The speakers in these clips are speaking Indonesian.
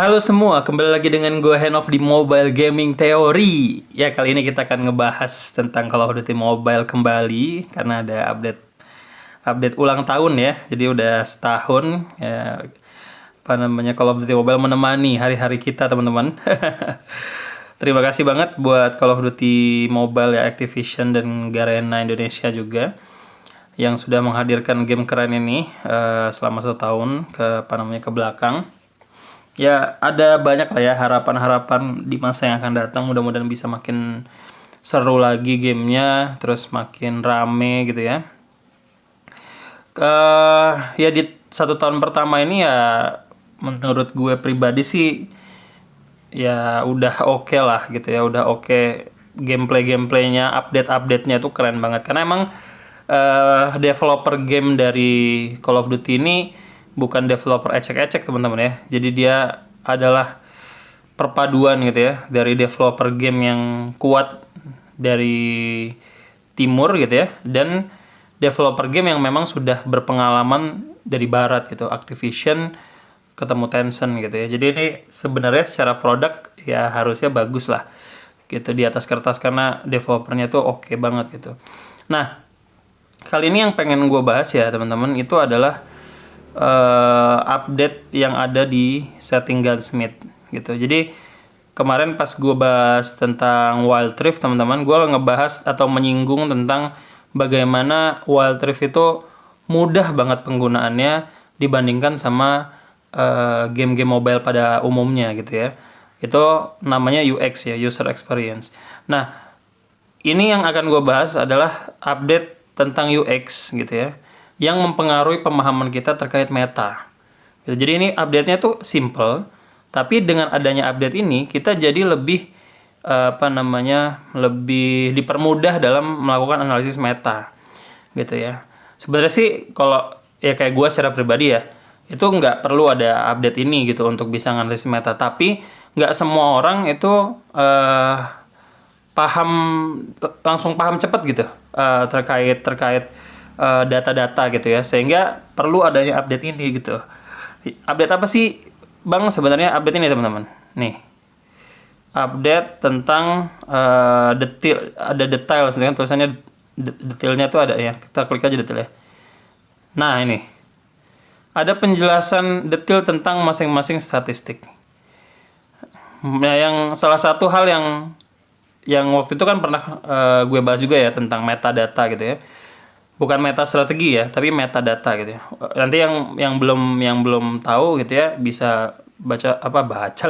Halo semua, kembali lagi dengan gue Henov di Mobile Gaming Theory. Ya, kali ini kita akan ngebahas tentang Call of Duty Mobile kembali karena ada update ulang tahun ya. Jadi udah setahun ya, apa namanya, Call of Duty Mobile menemani hari-hari kita, teman-teman. Terima kasih banget buat Call of Duty Mobile ya, Activision dan Garena Indonesia juga yang sudah menghadirkan game keren ini selama 1 tahun ke belakang. Ya, ada banyak lah ya harapan-harapan di masa yang akan datang. Mudah-mudahan bisa makin seru lagi gamenya, terus makin rame gitu ya. Ya di 1 tahun pertama ini ya, menurut gue pribadi sih ya udah oke lah gitu ya, udah oke. Gameplaynya, update-update-nya tuh keren banget. Karena emang developer game dari Call of Duty ini bukan developer ecek-ecek, teman-teman ya. Jadi dia adalah perpaduan gitu ya dari developer game yang kuat dari timur gitu ya, dan developer game yang memang sudah berpengalaman dari barat gitu, Activision ketemu Tencent gitu ya. Jadi ini sebenarnya secara produk ya harusnya bagus lah gitu di atas kertas karena developernya tuh oke banget gitu. Nah, kali ini yang pengen gue bahas ya teman-teman itu adalah update yang ada di setting Gunsmith gitu. Jadi kemarin pas gue bahas tentang Wild Rift, teman-teman, gue ngebahas atau menyinggung tentang bagaimana Wild Rift itu mudah banget penggunaannya dibandingkan sama game-game mobile pada umumnya gitu ya. Itu namanya UX ya, user experience. Nah, ini yang akan gue bahas adalah update tentang UX gitu ya, yang mempengaruhi pemahaman kita terkait meta. Gitu. Jadi ini update-nya tuh simple, tapi dengan adanya update ini kita jadi lebih lebih dipermudah dalam melakukan analisis meta, gitu ya. Sebenarnya sih kalau ya kayak gue secara pribadi ya, itu nggak perlu ada update ini gitu untuk bisa analisis meta. Tapi nggak semua orang itu paham langsung paham cepat gitu terkait data-data gitu ya, sehingga perlu adanya update ini gitu. Update apa sih Bang sebenarnya update ini, teman-teman? Nih, update tentang detail, ada detail sebenarnya tulisannya detailnya tuh ada ya. Kita klik aja detailnya. Nah, ini ada penjelasan detail tentang masing-masing statistik. Nah, yang salah satu hal yang waktu itu kan pernah gue bahas juga ya tentang metadata gitu ya. Bukan meta strategi ya, tapi metadata gitu ya. Nanti yang belum tahu gitu ya bisa baca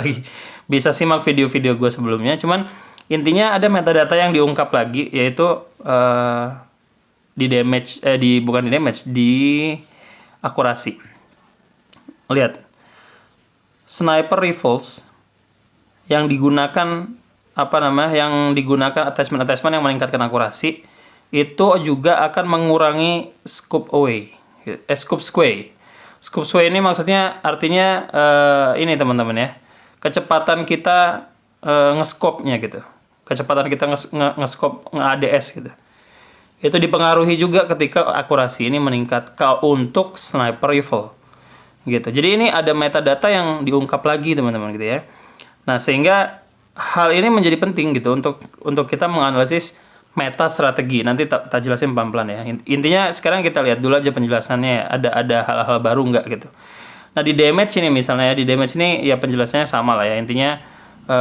lagi. Bisa simak video-video gue sebelumnya. Cuman intinya ada metadata yang diungkap lagi, yaitu di damage bukan di damage, di akurasi. Lihat. Sniper rifles yang digunakan yang digunakan attachment yang meningkatkan akurasi itu juga akan mengurangi scope away, scope sway. Scope sway ini maksudnya artinya ini teman-teman ya, kecepatan kita nge-scope-nya gitu, kecepatan kita nge-scope nge-ADS gitu. Itu dipengaruhi juga ketika akurasi ini meningkat untuk sniper rifle gitu. Jadi ini ada metadata yang diungkap lagi teman-teman gitu ya. Nah, sehingga hal ini menjadi penting gitu untuk kita menganalisis meta strategi. Nanti tak jelasin pelan-pelan ya. Intinya sekarang kita lihat dulu aja penjelasannya, ada hal-hal baru nggak gitu. Nah, di damage ini misalnya ya, di damage ini ya penjelasannya sama lah ya. Intinya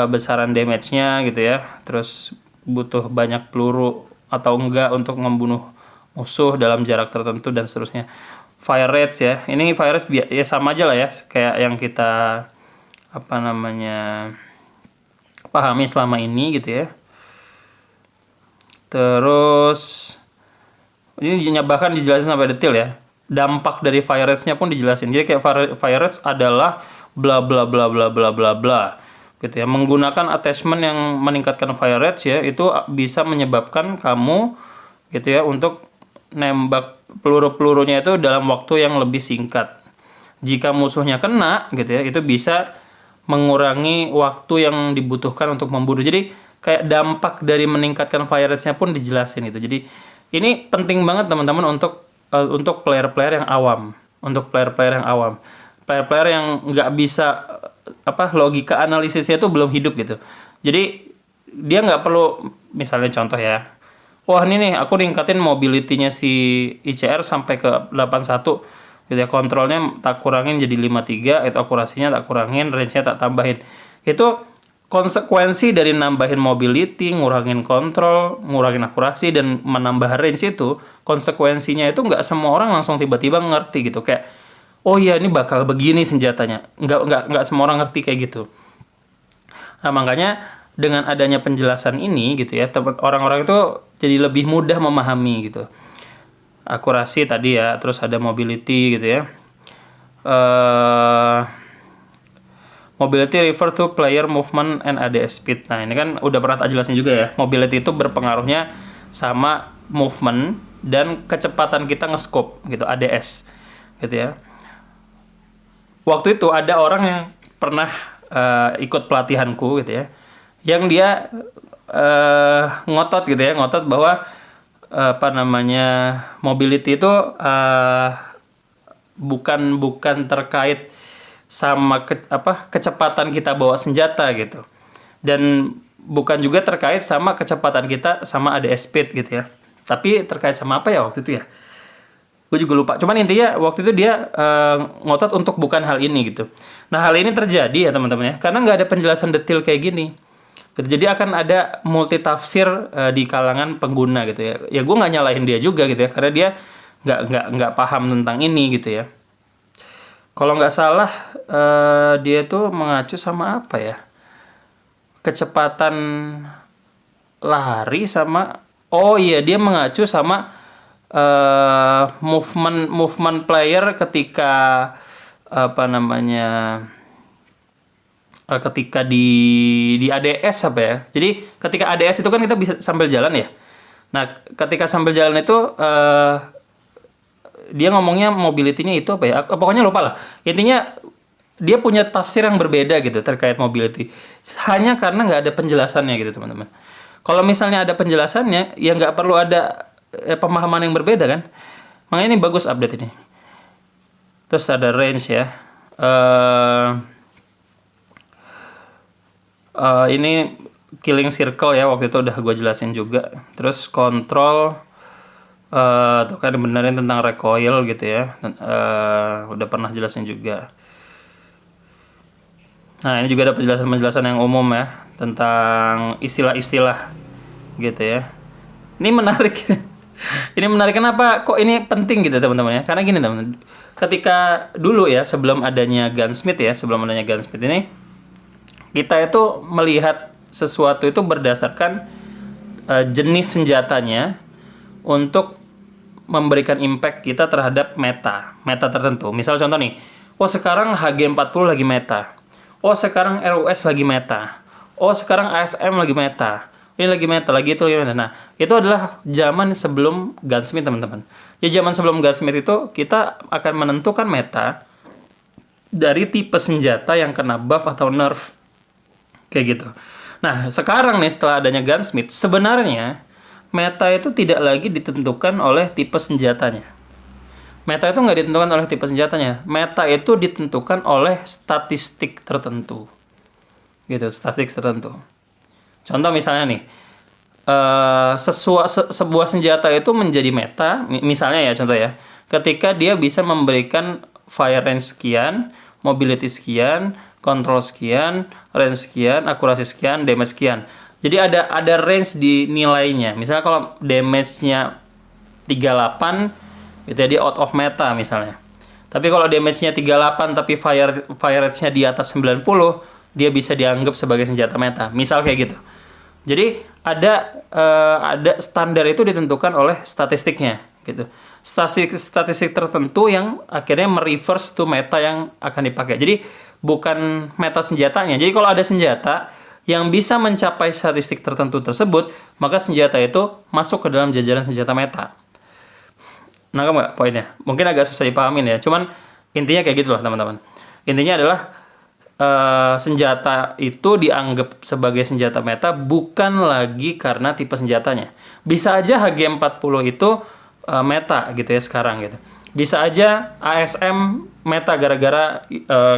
besaran damage-nya gitu ya. Terus butuh banyak peluru atau enggak untuk membunuh musuh dalam jarak tertentu dan seterusnya. Fire rate ya. Ini fire rate ya sama aja lah ya kayak yang kita pahami selama ini gitu ya. Terus ini bahkan dijelasin sampai detail ya. Dampak dari fire rate-nya pun dijelasin. Jadi kayak fire rate adalah bla bla bla bla bla bla bla gitu ya. Menggunakan attachment yang meningkatkan fire rate ya, itu bisa menyebabkan kamu gitu ya untuk nembak peluru-pelurunya itu dalam waktu yang lebih singkat. Jika musuhnya kena gitu ya, itu bisa mengurangi waktu yang dibutuhkan untuk membunuh. Jadi kayak dampak dari meningkatkan fire rate-nya pun dijelasin itu. Jadi ini penting banget teman-teman untuk player-player yang awam, Player-player yang nggak bisa logika analisisnya itu belum hidup gitu. Jadi dia nggak perlu, misalnya contoh ya, wah ini nih aku ningkatin mobility-nya si ICR sampai ke 81 gitu ya, kontrolnya tak kurangin jadi 53, itu akurasinya tak kurangin, range-nya tak tambahin. Itu konsekuensi dari nambahin mobility, ngurangin kontrol, ngurangin akurasi, dan menambah range itu, konsekuensinya itu nggak semua orang langsung tiba-tiba ngerti gitu. Kayak, oh iya ini bakal begini senjatanya. Nggak semua orang ngerti kayak gitu. Nah makanya dengan adanya penjelasan ini gitu ya, orang-orang itu jadi lebih mudah memahami gitu. Akurasi tadi ya, terus ada mobility gitu ya. Mobility refer to player movement and ADS speed. Nah, ini kan udah pernah tak jelasin juga ya. Mobility itu berpengaruhnya sama movement dan kecepatan kita nge-scope gitu, ADS. Gitu ya. Waktu itu ada orang yang pernah ikut pelatihanku gitu ya. Yang dia ngotot gitu ya, ngotot bahwa mobility itu bukan terkait sama kecepatan kita bawa senjata gitu, dan bukan juga terkait sama kecepatan kita sama ADS speed gitu ya, tapi terkait sama apa ya waktu itu ya, gue juga lupa. Cuman intinya waktu itu dia ngotot untuk bukan hal ini gitu. Nah hal ini terjadi ya teman-teman ya, karena nggak ada penjelasan detail kayak gini gitu. Jadi akan ada multi tafsir di kalangan pengguna gitu ya. Ya gue nggak nyalahin dia juga gitu ya, karena dia nggak paham tentang ini gitu ya. Kalau nggak salah dia tuh mengacu sama apa ya? Kecepatan lari sama, oh iya dia mengacu sama movement player ketika ketika di ADS apa ya. Jadi ketika ADS itu kan kita bisa sambil jalan ya. Nah, ketika sambil jalan itu dia ngomongnya mobility-nya itu apa ya? Pokoknya lupa lah. Intinya dia punya tafsir yang berbeda gitu terkait mobility. Hanya karena nggak ada penjelasannya gitu teman-teman. Kalau misalnya ada penjelasannya, ya nggak perlu ada pemahaman yang berbeda kan. Makanya ini bagus update ini. Terus ada range ya. Ini killing circle ya, waktu itu udah gue jelasin juga. Terus control, tuh kan benerin tentang recoil gitu ya, udah pernah jelasin juga. Nah ini juga ada penjelasan-penjelasan yang umum ya tentang istilah-istilah gitu ya. Ini menarik. Ini menarik, kenapa kok ini penting gitu teman-teman ya, karena gini teman-teman, ketika dulu ya sebelum adanya gunsmith ini, kita itu melihat sesuatu itu berdasarkan jenis senjatanya untuk memberikan impact kita terhadap meta tertentu. Misal contoh nih, oh sekarang HG40 lagi meta, oh sekarang RUS lagi meta, oh sekarang ASM lagi meta, ini lagi meta, lagi itu lagi meta. Nah, itu adalah zaman sebelum gunsmith teman-teman. Ya zaman sebelum gunsmith itu kita akan menentukan meta dari tipe senjata yang kena buff atau nerf kayak gitu. Nah, sekarang nih setelah adanya gunsmith, sebenarnya meta itu tidak lagi ditentukan oleh tipe senjatanya. Meta itu nggak ditentukan oleh tipe senjatanya. Meta itu ditentukan oleh statistik tertentu. Gitu, statistik tertentu. Contoh misalnya nih, sebuah senjata itu menjadi meta, misalnya ya contoh ya, ketika dia bisa memberikan fire range sekian, mobility sekian, control sekian, range sekian, akurasi sekian, damage sekian. Jadi ada range di nilainya. Misalnya kalau damage-nya 38, itu jadi out of meta misalnya. Tapi kalau damage-nya 38 tapi fire rate-nya di atas 90, dia bisa dianggap sebagai senjata meta. Misal kayak gitu. Jadi ada standar itu ditentukan oleh statistiknya gitu. Statistik tertentu yang akhirnya mereverse to meta yang akan dipakai. Jadi bukan meta senjatanya. Jadi kalau ada senjata yang bisa mencapai statistik tertentu tersebut, maka senjata itu masuk ke dalam jajaran senjata meta. Nangkep nggak poinnya? Mungkin agak susah dipahamin ya, cuman intinya kayak gitulah teman-teman. Intinya adalah senjata itu dianggap sebagai senjata meta bukan lagi karena tipe senjatanya. Bisa aja HG40 itu meta gitu ya sekarang gitu. Bisa aja ASM meta gara-gara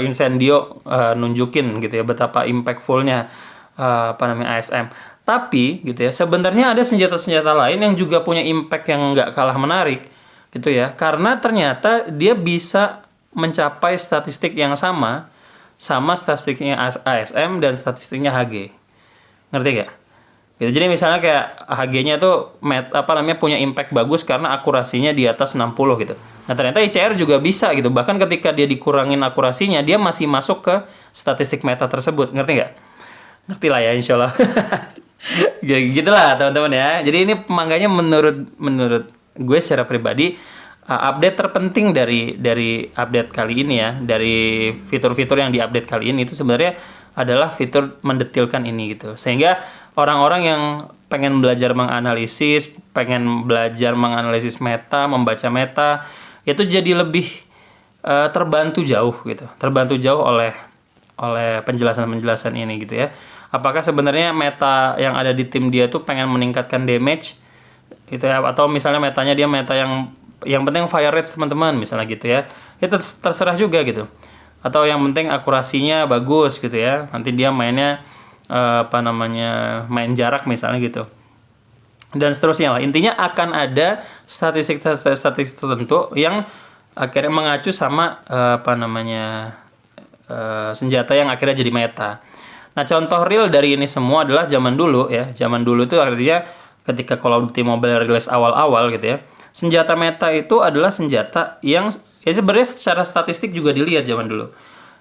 Incendio nunjukin gitu ya betapa impactfulnya apa namanya ASM. Tapi gitu ya, sebenarnya ada senjata-senjata lain yang juga punya impact yang nggak kalah menarik gitu ya. Karena ternyata dia bisa mencapai statistik yang sama statistiknya ASM dan statistiknya HG. Ngerti gak? Gitu. Jadi misalnya kayak HG-nya tuh punya impact bagus karena akurasinya di atas 60 gitu. Nah, ternyata ICR juga bisa gitu. Bahkan ketika dia dikurangin akurasinya, dia masih masuk ke statistik meta tersebut. Ngerti nggak? Ngerti lah ya, insya Allah. Gitulah teman-teman ya. Jadi ini makanya menurut gue secara pribadi, update terpenting dari update kali ini ya, dari fitur-fitur yang diupdate kali ini itu sebenarnya adalah fitur mendetilkan ini gitu. Sehingga orang-orang yang pengen belajar menganalisis, pengen belajar menganalisis meta, membaca meta, itu jadi lebih terbantu jauh gitu. Terbantu jauh oleh penjelasan-penjelasan ini gitu ya. Apakah sebenarnya meta yang ada di tim dia tuh pengen meningkatkan damage gitu ya, atau misalnya metanya dia meta yang penting fire rate teman-teman misalnya gitu ya. Itu terserah juga gitu. Atau yang penting akurasinya bagus gitu ya. Nanti dia mainnya main jarak misalnya gitu. Dan seterusnya lah. Intinya akan ada statistik tertentu yang akhirnya mengacu sama senjata yang akhirnya jadi meta. Nah, contoh real dari ini semua adalah zaman dulu ya. Zaman dulu itu artinya ketika Call of Duty Mobile rilis awal-awal gitu ya. Senjata meta itu adalah senjata yang ya sebenarnya secara statistik juga dilihat zaman dulu.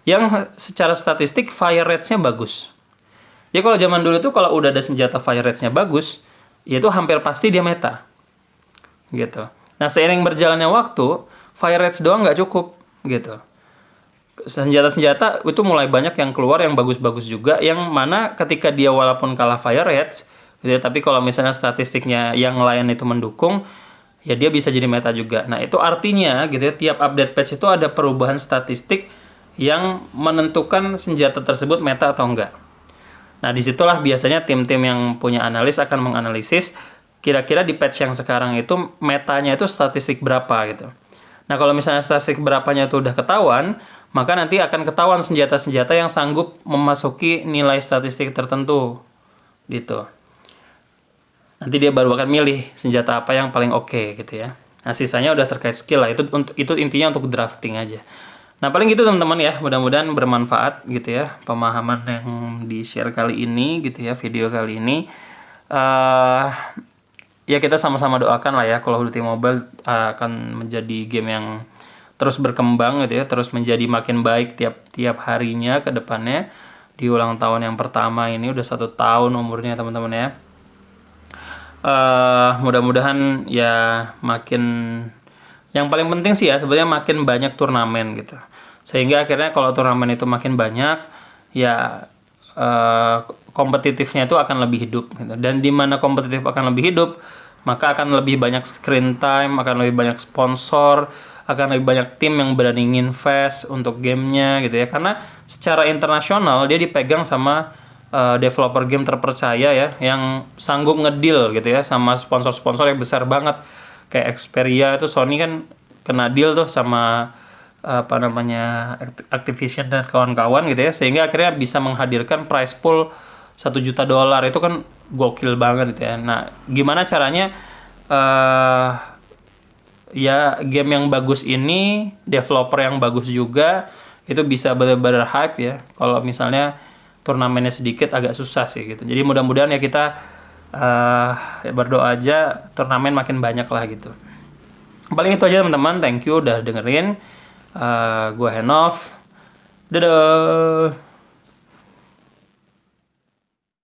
Yang secara statistik fire rate-nya bagus. Ya kalau zaman dulu tuh kalau udah ada senjata fire rate-nya bagus, ya itu hampir pasti dia meta. Gitu. Nah, seiring berjalannya waktu, fire rates doang nggak cukup gitu. Senjata-senjata itu mulai banyak yang keluar yang bagus-bagus juga, yang mana ketika dia walaupun kalah fire rates gitu ya, tapi kalau misalnya statistiknya yang lain itu mendukung, ya dia bisa jadi meta juga. Nah, itu artinya gitu ya, tiap update patch itu ada perubahan statistik yang menentukan senjata tersebut meta atau enggak. Nah, disitulah biasanya tim-tim yang punya analis akan menganalisis kira-kira di patch yang sekarang itu metanya itu statistik berapa gitu. Nah, kalau misalnya statistik berapanya itu udah ketahuan, maka nanti akan ketahuan senjata-senjata yang sanggup memasuki nilai statistik tertentu gitu. Nanti dia baru akan milih senjata apa yang paling oke gitu ya. Nah, sisanya udah terkait skill lah. Itu intinya untuk drafting aja. Nah, paling gitu teman-teman ya. Mudah-mudahan bermanfaat gitu ya pemahaman yang di-share kali ini gitu ya, video kali ini. Ya kita sama-sama doakan lah ya Call of Duty Mobile akan menjadi game yang terus berkembang gitu ya, terus menjadi makin baik tiap harinya ke depannya. Di ulang tahun yang pertama ini udah 1 tahun umurnya teman-teman ya. Mudah-mudahan ya makin, yang paling penting sih ya sebenarnya makin banyak turnamen gitu. Sehingga akhirnya kalau turnamen itu makin banyak, ya kompetitifnya itu akan lebih hidup gitu. Dan di mana kompetitif akan lebih hidup, maka akan lebih banyak screen time, akan lebih banyak sponsor, akan lebih banyak tim yang berani invest untuk gamenya gitu ya. Karena secara internasional dia dipegang sama developer game terpercaya ya, yang sanggup ngedeal gitu ya sama sponsor-sponsor yang besar banget. Kayak Xperia itu, Sony kan kena deal tuh sama Activision dan kawan-kawan gitu ya, sehingga akhirnya bisa menghadirkan prize pool $1 juta. Itu kan gokil banget gitu ya. Nah, gimana caranya ya game yang bagus ini, developer yang bagus juga, itu bisa benar-benar hype ya. Kalau misalnya turnamennya sedikit agak susah sih gitu. Jadi mudah-mudahan ya kita ya berdoa aja turnamen makin banyak lah gitu. Paling itu aja teman-teman. Thank you udah dengerin. Gue Henov. Dadah.